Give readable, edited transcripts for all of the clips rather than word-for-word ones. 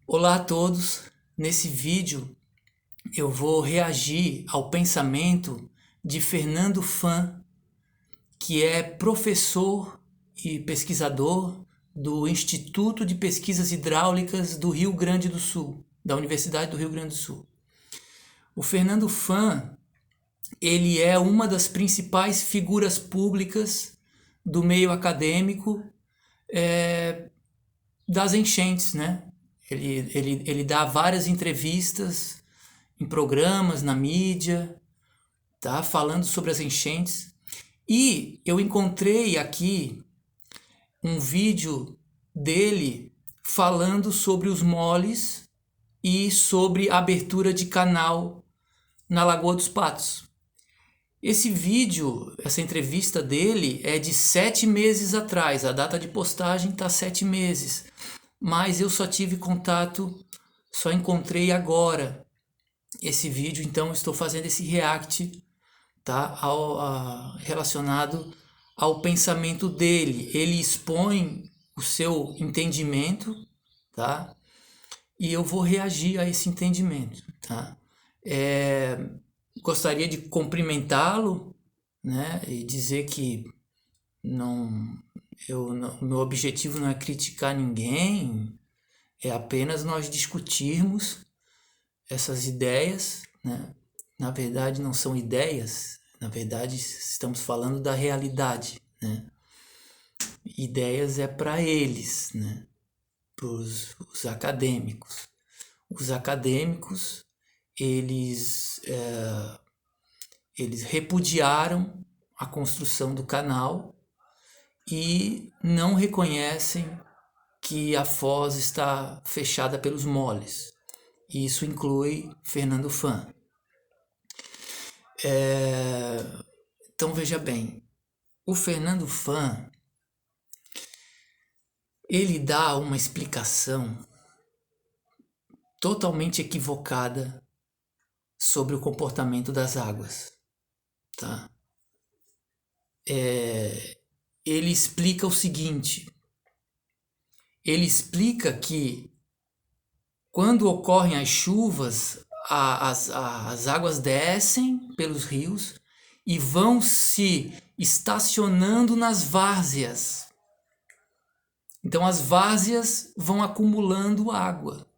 Olá a todos. Nesse vídeo eu vou reagir ao pensamento de Fernando Fan, que é professor e pesquisador do Instituto de Pesquisas Hidráulicas do Rio Grande do Sul, da Universidade do Rio Grande do Sul. O Fernando Fan, ele é uma das principais figuras públicas do meio acadêmico das enchentes, né? Ele dá várias entrevistas em programas, na mídia, tá? Falando sobre as enchentes. E eu encontrei aqui um vídeo dele falando sobre os moles e sobre a abertura de canal na Lagoa dos Patos. Esse vídeo, essa entrevista dele é de 7 meses atrás, a data de postagem está 7 meses, mas eu só tive contato, só encontrei agora esse vídeo, então estou fazendo esse react, tá, relacionado ao pensamento dele. Ele expõe o seu entendimento, tá, e eu vou reagir a esse entendimento, tá. Gostaria de cumprimentá-lo, né, e dizer que meu objetivo não é criticar ninguém, é apenas nós discutirmos essas ideias, né? Na verdade não são ideias, na verdade estamos falando da realidade, né? Ideias é para eles, né? Para os acadêmicos. Os acadêmicos, eles repudiaram a construção do canal e não reconhecem que a foz está fechada pelos moles. E isso inclui Fernando Fan. Então veja bem, o Fernando Fan, ele dá uma explicação totalmente equivocada sobre o comportamento das águas, tá? Ele explica o seguinte, ele explica que quando ocorrem as chuvas, as águas descem pelos rios e vão se estacionando nas várzeas. Então as várzeas vão acumulando água.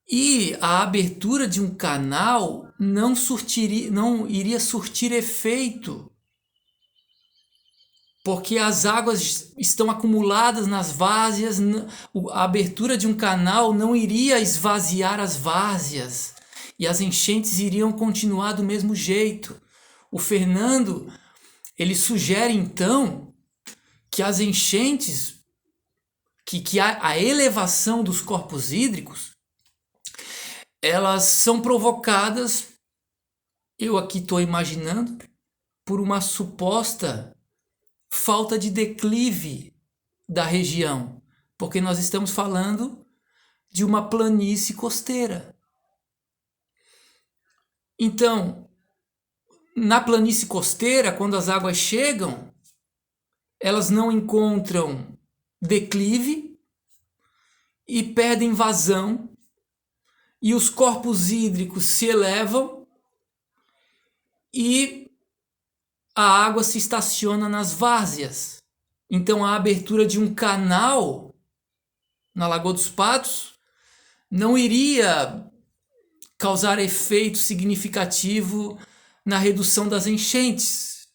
E a abertura de um canal não iria surtir efeito, porque as águas estão acumuladas nas várzeas, a abertura de um canal não iria esvaziar as várzeas e as enchentes iriam continuar do mesmo jeito. O Fernando, ele sugere então que as enchentes, que a elevação dos corpos hídricos, elas são provocadas, eu aqui estou imaginando, por uma suposta falta de declive da região, porque nós estamos falando de uma planície costeira. Então, na planície costeira, quando as águas chegam, elas não encontram declive e perdem vazão, e os corpos hídricos se elevam e a água se estaciona nas várzeas. Então a abertura de um canal na Lagoa dos Patos não iria causar efeito significativo na redução das enchentes.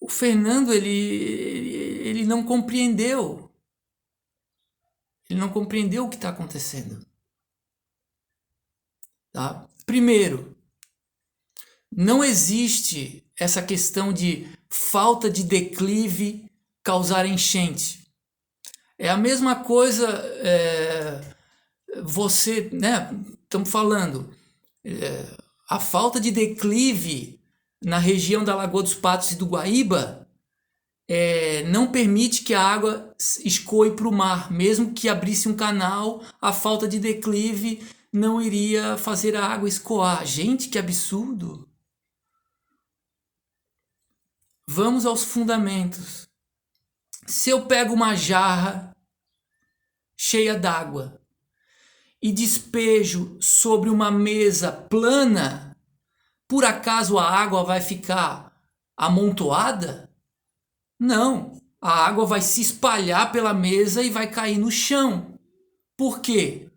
O Fernando, ele não compreendeu. Ele não compreendeu o que está acontecendo. Tá? Primeiro, não existe essa questão de falta de declive causar enchente. É a mesma coisa, você, né? Estamos falando, a falta de declive na região da Lagoa dos Patos e do Guaíba não permite que a água escoe para o mar. Mesmo que abrisse um canal, a falta de declive não iria fazer a água escoar. Gente, que absurdo! Vamos aos fundamentos. Se eu pego uma jarra cheia d'água e despejo sobre uma mesa plana, por acaso a água vai ficar amontoada? Não, a água vai se espalhar pela mesa e vai cair no chão. Por quê?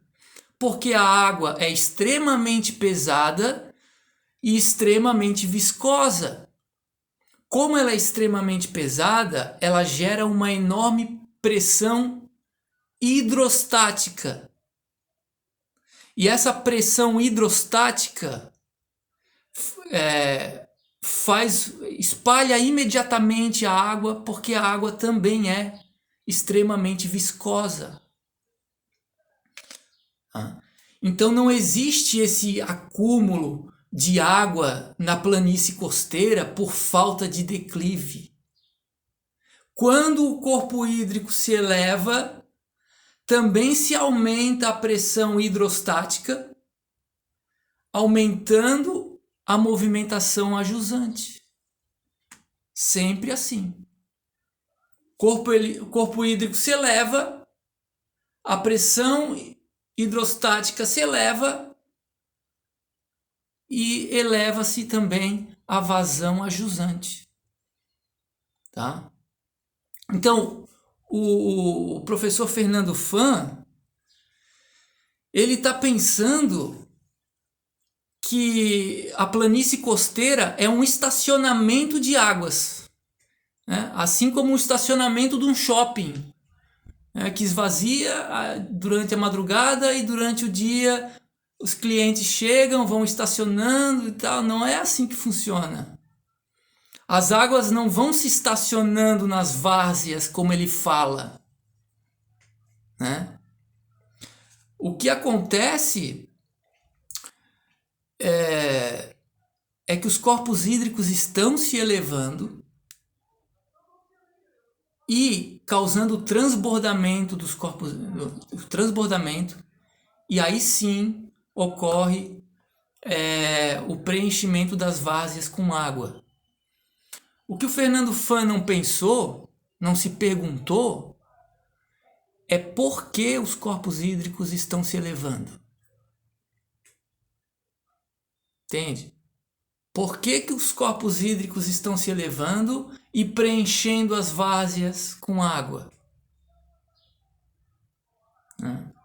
Porque a água é extremamente pesada e extremamente viscosa. Como ela é extremamente pesada, ela gera uma enorme pressão hidrostática. E essa pressão hidrostática espalha imediatamente a água, porque a água também é extremamente viscosa. Então não existe esse acúmulo de água na planície costeira por falta de declive. Quando o corpo hídrico se eleva, também se aumenta a pressão hidrostática, aumentando a movimentação ajusante. Sempre assim. O corpo hídrico se eleva, a pressão hidrostática se eleva e eleva-se também a vazão ajusante. Tá? Então, o professor Fernando Fan, ele está pensando que a planície costeira é um estacionamento de águas, né? Assim como o estacionamento de um shopping, né? Que esvazia durante a madrugada e durante o dia os clientes chegam, vão estacionando e tal. Não é assim que funciona. As águas não vão se estacionando nas várzeas, como ele fala, né? O que acontece é que os corpos hídricos estão se elevando e causando transbordamento dos corpos, transbordamento, e aí sim ocorre o preenchimento das várzeas com água. O que o Fernando Fan não pensou, não se perguntou, é por que os corpos hídricos estão se elevando. Entende? Por que os corpos hídricos estão se elevando e preenchendo as várzeas com água?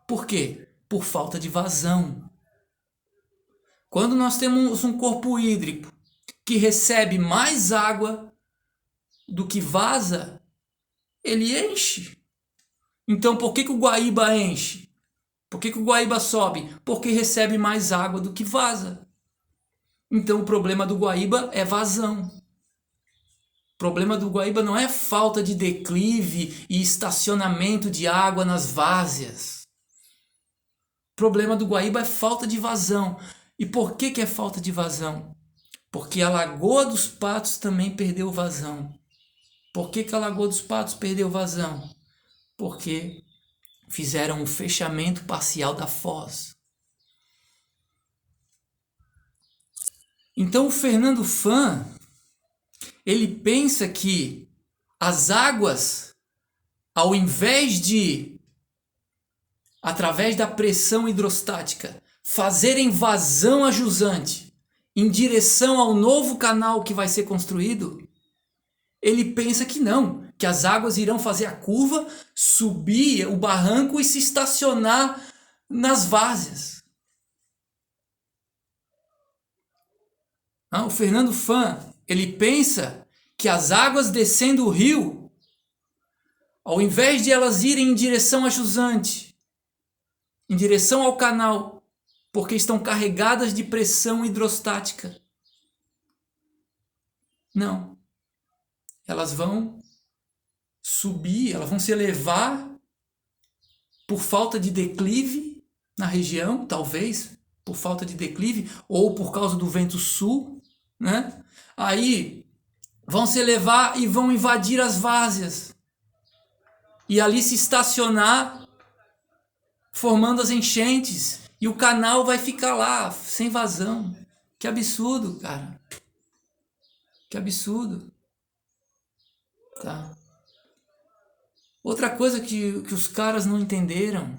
Por quê? Por falta de vazão. Quando nós temos um corpo hídrico que recebe mais água do que vaza, ele enche. Então por que o Guaíba enche? Por que o Guaíba sobe? Porque recebe mais água do que vaza. Então o problema do Guaíba é vazão. O problema do Guaíba não é falta de declive e estacionamento de água nas várzeas. O problema do Guaíba é falta de vazão. E por que é falta de vazão? Porque a Lagoa dos Patos também perdeu vazão. Por que a Lagoa dos Patos perdeu vazão? Porque fizeram um fechamento parcial da foz. Então o Fernando Fan, ele pensa que as águas, ao invés de, através da pressão hidrostática, fazerem vazão a jusante em direção ao novo canal que vai ser construído, ele pensa que não, que as águas irão fazer a curva, subir o barranco e se estacionar nas várzeas. O Fernando Fan, ele pensa que as águas descendo o rio, ao invés de elas irem em direção a jusante, em direção ao canal, porque estão carregadas de pressão hidrostática. Não. Elas vão subir, elas vão se elevar por falta de declive na região, talvez por falta de declive, ou por causa do vento sul, né? Aí vão se elevar e vão invadir as várzeas. E ali se estacionar, formando as enchentes. E o canal vai ficar lá, sem vazão. Que absurdo, cara. Que absurdo. Tá? Outra coisa que os caras não entenderam,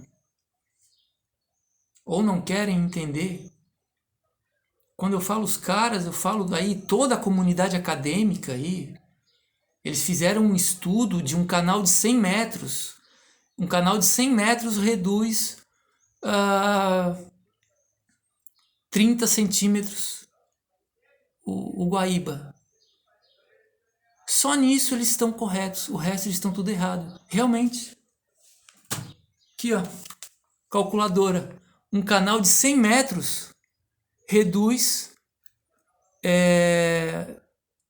ou não querem entender, quando eu falo os caras, eu falo aí toda a comunidade acadêmica aí. Eles fizeram um estudo de um canal de 100 metros. Um canal de 100 metros reduz 30 centímetros o Guaíba. Só nisso eles estão corretos, o resto eles estão tudo errado. Realmente. Aqui, ó, calculadora. Um canal de 100 metros reduz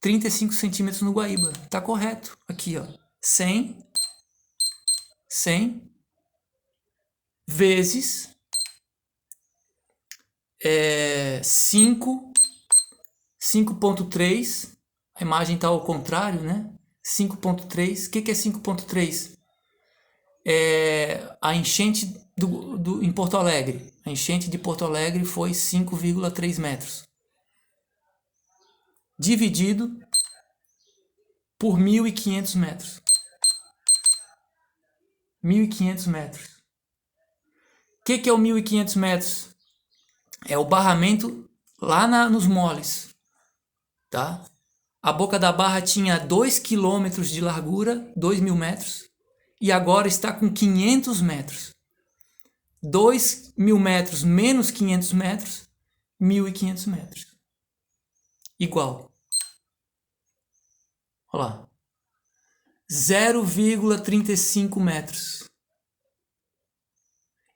35 centímetros no Guaíba. Tá correto. Aqui, ó. 100 vezes 5.3. A imagem está ao contrário, né? 5.3. O que é 5.3? A enchente em Porto Alegre. A enchente de Porto Alegre foi 5,3 metros. Dividido por 1.500 metros. 1.500 metros. O que é o 1.500 metros? É o barramento lá nos moles. Tá? A boca da barra tinha 2 km de largura, 2.000 metros, e agora está com 500 metros. 2.000 metros menos 500 metros, 1.500 metros. Igual. Olha lá. 0,35 metros.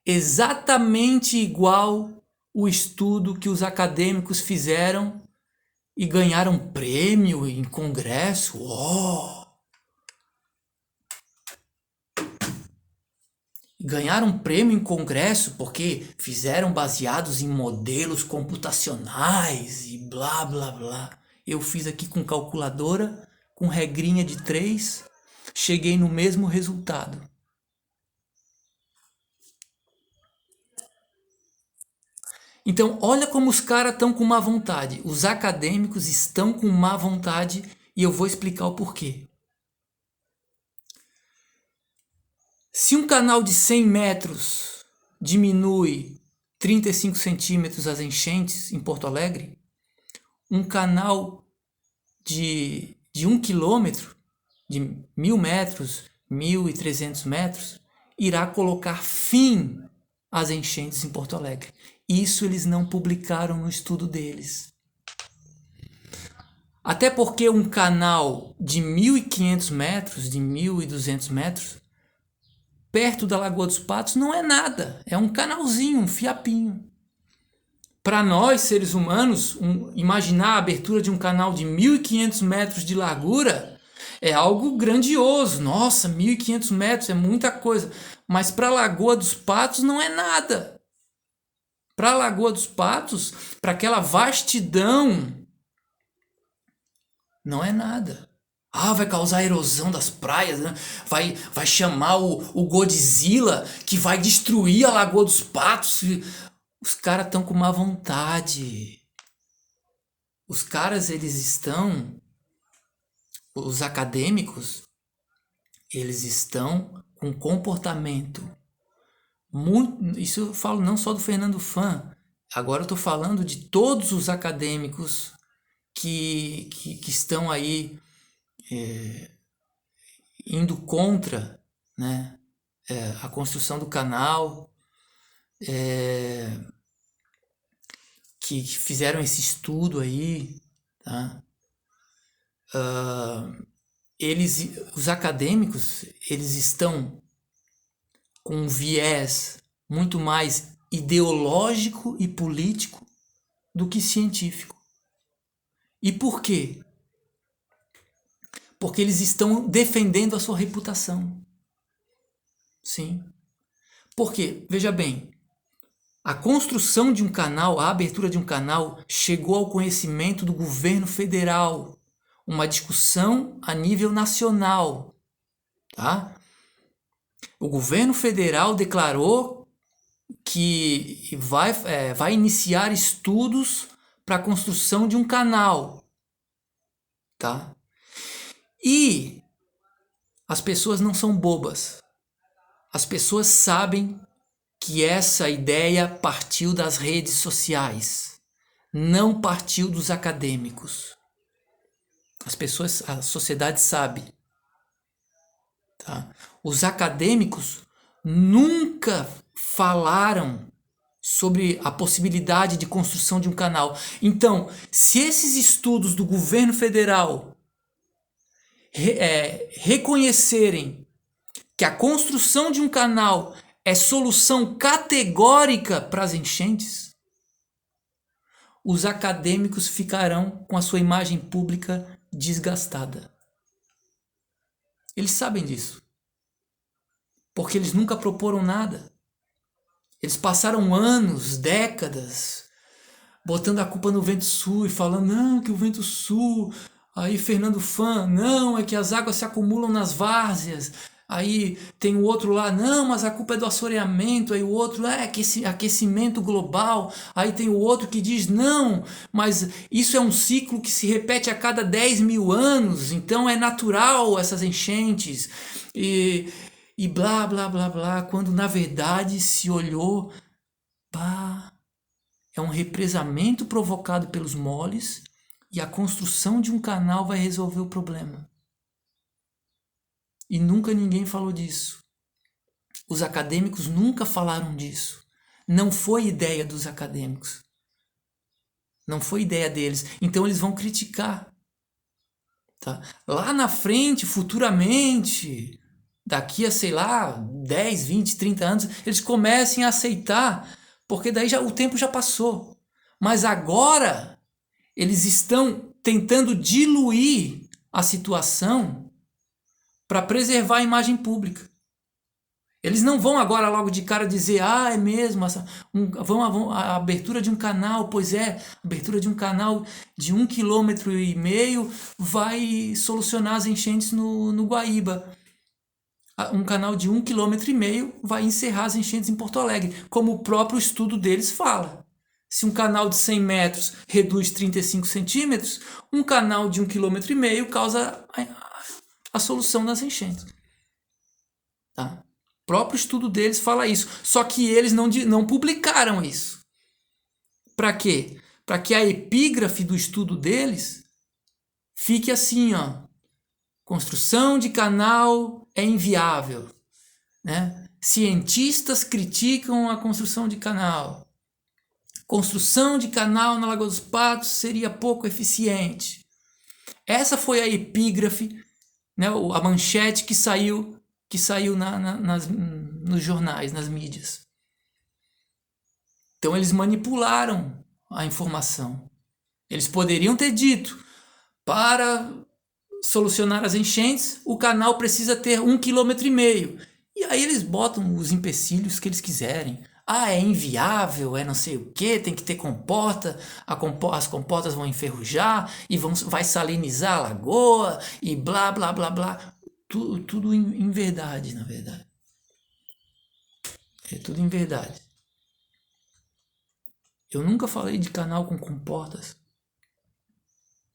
Exatamente igual o estudo que os acadêmicos fizeram e ganharam prêmio em congresso. Oh! Ganharam prêmio em congresso porque fizeram baseados em modelos computacionais e blá blá blá. Eu fiz aqui com calculadora, com regrinha de 3, cheguei no mesmo resultado. Então, olha como os caras estão com má vontade. Os acadêmicos estão com má vontade e eu vou explicar o porquê. Se um canal de 100 metros diminui 35 centímetros as enchentes em Porto Alegre, um canal de 1 quilômetro, de 1.000 metros, 1.300 metros, irá colocar fim às enchentes em Porto Alegre. Isso eles não publicaram no estudo deles. Até porque um canal de 1.500 metros, de 1.200 metros, perto da Lagoa dos Patos, não é nada. É um canalzinho, um fiapinho. Para nós, seres humanos, imaginar a abertura de um canal de 1.500 metros de largura é algo grandioso. Nossa, 1.500 metros é muita coisa. Mas para a Lagoa dos Patos não é nada. Para a Lagoa dos Patos, para aquela vastidão, não é nada. Vai causar erosão das praias, né? Vai chamar o Godzilla, que vai destruir a Lagoa dos Patos. Os caras estão com má vontade. Os caras, os acadêmicos, eles estão com comportamento muito. Isso eu falo não só do Fernando Fam, agora eu estou falando de todos os acadêmicos que estão aí indo contra, né, a construção do canal, que fizeram esse estudo aí, tá? Os acadêmicos, eles estão com um viés muito mais ideológico e político do que científico. E por quê? Porque eles estão defendendo a sua reputação. Sim. Porque, veja bem, a construção de um canal, a abertura de um canal, chegou ao conhecimento do governo federal. Uma discussão a nível nacional. Tá? O governo federal declarou que vai iniciar estudos para a construção de um canal. Tá? E As pessoas não são bobas. As pessoas sabem que essa ideia partiu das redes sociais, não partiu dos acadêmicos. A sociedade sabe. Tá? Os acadêmicos nunca falaram sobre a possibilidade de construção de um canal. Então, se esses estudos do governo federal reconhecerem que a construção de um canal é solução categórica para as enchentes, os acadêmicos ficarão com a sua imagem pública desgastada. Eles sabem disso, porque eles nunca proporam nada. Eles passaram anos, décadas, botando a culpa no Vento Sul e falando, não, que o Vento Sul... Aí Fernando Fam, não, é que as águas se acumulam nas várzeas. Aí tem o outro lá, não, mas a culpa é do assoreamento. Aí o outro, aquecimento global. Aí tem o outro que diz, não, mas isso é um ciclo que se repete a cada 10 mil anos, então é natural essas enchentes. E blá, blá, blá, blá, quando na verdade se olhou, pá, é um represamento provocado pelos moles e a construção de um canal vai resolver o problema. E nunca ninguém falou disso. Os acadêmicos nunca falaram disso. Não foi ideia dos acadêmicos. Não foi ideia deles. Então eles vão criticar. Tá? Lá na frente, futuramente, daqui a, sei lá, 10, 20, 30 anos, eles comecem a aceitar, porque daí o tempo já passou. Mas agora eles estão tentando diluir a situação para preservar a imagem pública. Eles não vão agora logo de cara dizer, é mesmo, a abertura de um canal, pois é, a abertura de um canal de 1,5 km vai solucionar as enchentes no Guaíba. Um canal de 1,5 km vai encerrar as enchentes em Porto Alegre, como o próprio estudo deles fala. Se um canal de 100 metros reduz 35 centímetros, um canal de 1,5 km causa a solução das enchentes. Tá? O próprio estudo deles fala isso. Só que eles não publicaram isso. Para quê? Para que a epígrafe do estudo deles fique assim, ó. Construção de canal é inviável. Né? Cientistas criticam a construção de canal. Construção de canal na Lagoa dos Patos seria pouco eficiente. Essa foi a epígrafe, né, a manchete que saiu nos jornais, nas mídias. Então eles manipularam a informação. Eles poderiam ter dito, para solucionar as enchentes, o canal precisa ter 1,5 km. E aí eles botam os empecilhos que eles quiserem. É inviável, é não sei o que, tem que ter comporta, as comportas vão enferrujar e vai salinizar a lagoa e blá, blá, blá, blá. Tudo em verdade, na verdade. É tudo em verdade. Eu nunca falei de canal com comportas.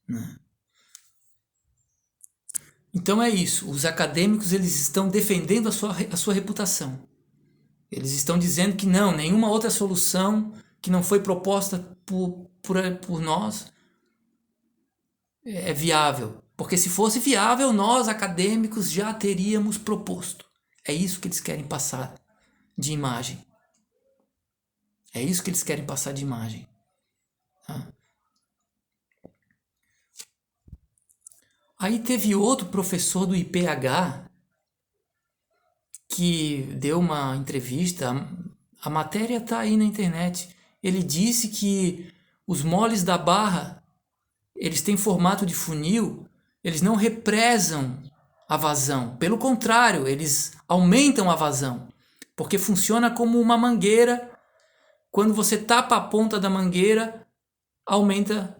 Não. Então é isso, os acadêmicos eles estão defendendo a sua reputação. Eles estão dizendo que não, nenhuma outra solução que não foi proposta por nós é viável. Porque se fosse viável, nós, acadêmicos, já teríamos proposto. É isso que eles querem passar de imagem. É isso que eles querem passar de imagem. Tá? Aí teve outro professor do IPH que deu uma entrevista, a matéria está aí na internet. Ele disse que os moles da Barra, eles têm formato de funil, eles não represam a vazão. Pelo contrário, eles aumentam a vazão, porque funciona como uma mangueira. Quando você tapa a ponta da mangueira, aumenta,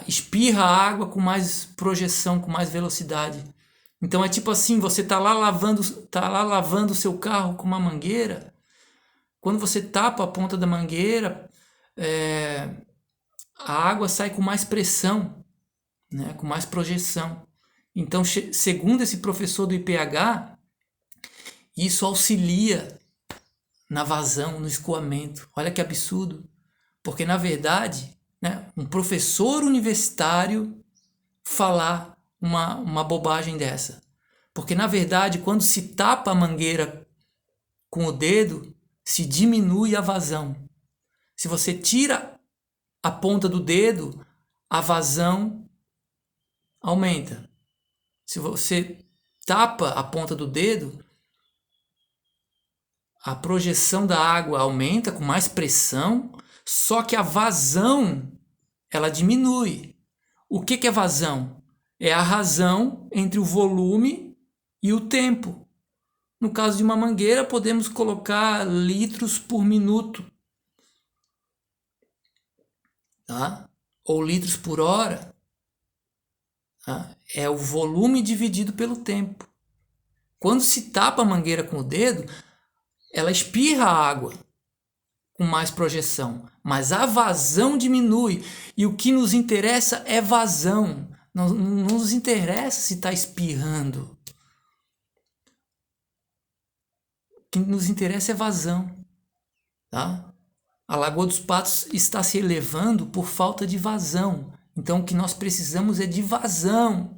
espirra a água com mais projeção, com mais velocidade. Então é tipo assim, você tá lá lavando o seu carro com uma mangueira. Quando você tapa a ponta da mangueira, a água sai com mais pressão, né, com mais projeção. Então, segundo esse professor do IPH, isso auxilia na vazão, no escoamento. Olha que absurdo. Porque, na verdade, né, um professor universitário falar uma bobagem dessa. Porque, na verdade, quando se tapa a mangueira com o dedo, se diminui a vazão. Se você tira a ponta do dedo, a vazão aumenta. Se você tapa a ponta do dedo, a projeção da água aumenta com mais pressão, só que a vazão ela diminui. O que é vazão? É a razão entre o volume e o tempo. No caso de uma mangueira, podemos colocar litros por minuto, tá? Ou litros por hora. Tá? É o volume dividido pelo tempo. Quando se tapa a mangueira com o dedo, ela espirra a água com mais projeção, mas a vazão diminui. E o que nos interessa é vazão. Não nos interessa se está espirrando. O que nos interessa é vazão. Tá? A Lagoa dos Patos está se elevando por falta de vazão. Então o que nós precisamos é de vazão.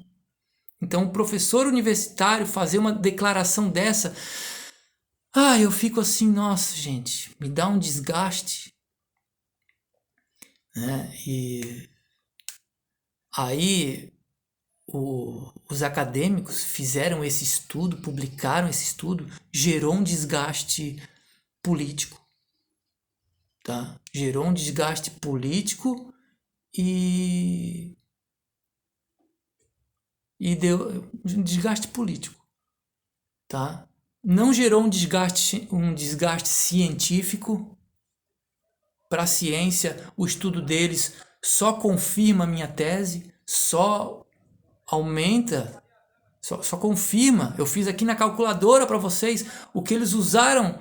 Então o professor universitário fazer uma declaração dessa, eu fico assim, nossa gente, me dá um desgaste. Né? E aí os acadêmicos fizeram esse estudo, publicaram esse estudo, gerou um desgaste político. Tá? Gerou um desgaste político e deu um desgaste político, tá? Não gerou um desgaste científico. Para a ciência, o estudo deles só confirma a minha tese, só aumenta, só confirma. Eu fiz aqui na calculadora para vocês o que eles usaram,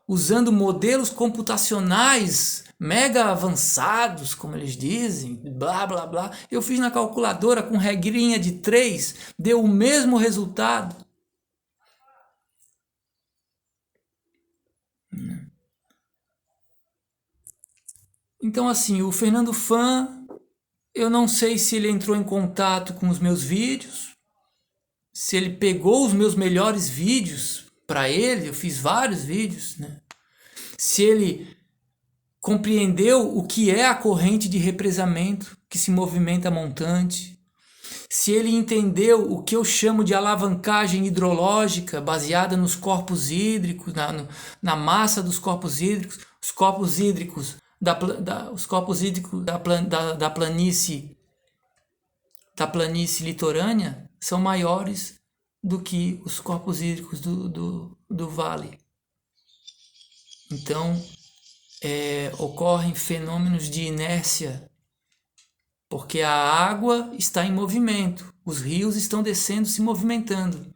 usando modelos computacionais mega avançados, como eles dizem, blá blá blá. Eu fiz na calculadora com regrinha de 3, deu o mesmo resultado. Então, assim, o Fernando Fam, eu não sei se ele entrou em contato com os meus vídeos, se ele pegou os meus melhores vídeos para ele, eu fiz vários vídeos, né? Se ele compreendeu o que é a corrente de represamento que se movimenta montante, se ele entendeu o que eu chamo de alavancagem hidrológica baseada nos corpos hídricos, na massa dos corpos hídricos, os corpos hídricos da planície litorânea são maiores do que os corpos hídricos do vale. Então, ocorrem fenômenos de inércia, porque a água está em movimento, os rios estão descendo, se movimentando.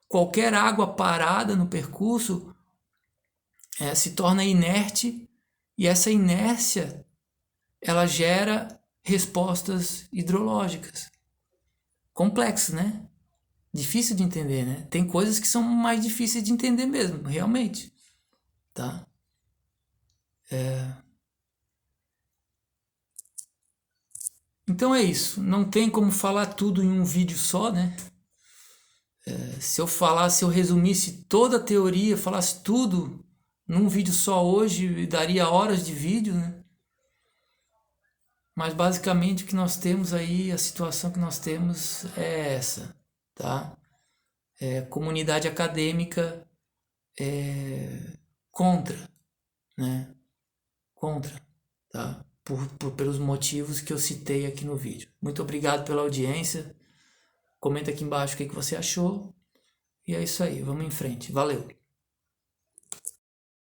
Qualquer água parada no percurso se torna inerte, e essa inércia ela gera respostas hidrológicas. Complexo, né? Difícil de entender, né? Tem coisas que são mais difíceis de entender mesmo, realmente. Tá? Então é isso. Não tem como falar tudo em um vídeo só, né? Se eu resumisse toda a teoria, falasse tudo num vídeo só hoje, daria horas de vídeo, né? Mas basicamente o que nós temos aí, a situação que nós temos é essa, tá? Comunidade acadêmica contra, né? Contra, tá? Pelos motivos que eu citei aqui no vídeo. Muito obrigado pela audiência. Comenta aqui embaixo o que você achou. E é isso aí, vamos em frente. Valeu!